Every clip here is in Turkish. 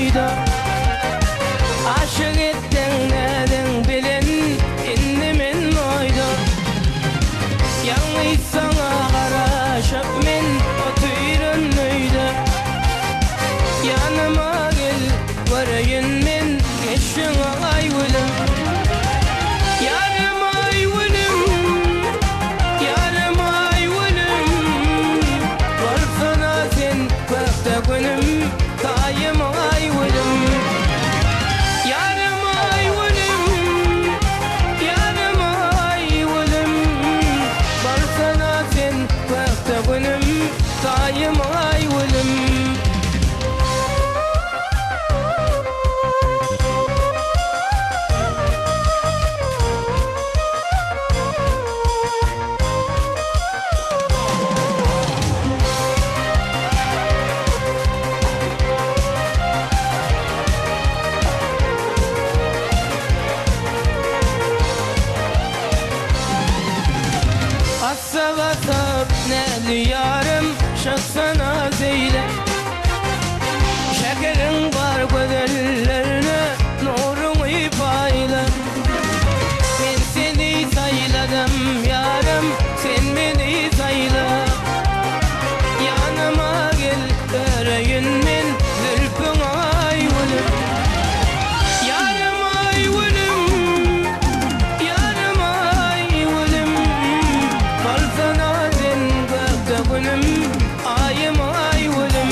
oyda. Aşık ettin nedin bilin innimin oyda. Yanlış sana karışıp men otuyrun oyda. Yanıma gel varayın men geçin ay gülüm. Yarım ay gülüm, yarım ay gülüm. Varsana sen vakta günüm, dayım ay gülüm. Yarım ay gülüm, yarım ay gülüm. Varsana sen vakta günüm, dayım ay gülüm. Asabasab neli yarım şaksana zeyle. Şekerin var gözlerine nurun ipayla. Ben seni sayladım yarım, sen beni sayla. Yanıma gel öreyün men zülfün ay gülüm. Yarım ay gülüm, yarım ay gülüm. Varsana sen vakta günüm, ayım ay gülüm.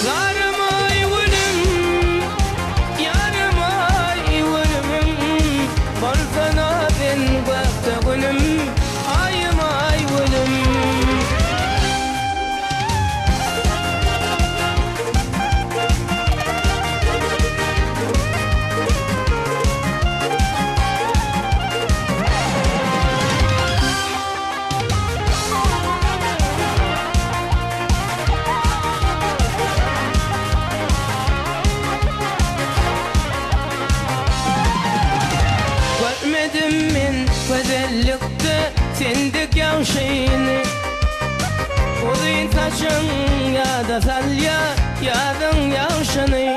Yarım ay gülüm, yarım ay gülüm. Varsana sen vakta günüm, ayım ay gülüm. Görmedim men güzellikte sendek yaşayını. Uzun saçın ya da salya yadın yaşını.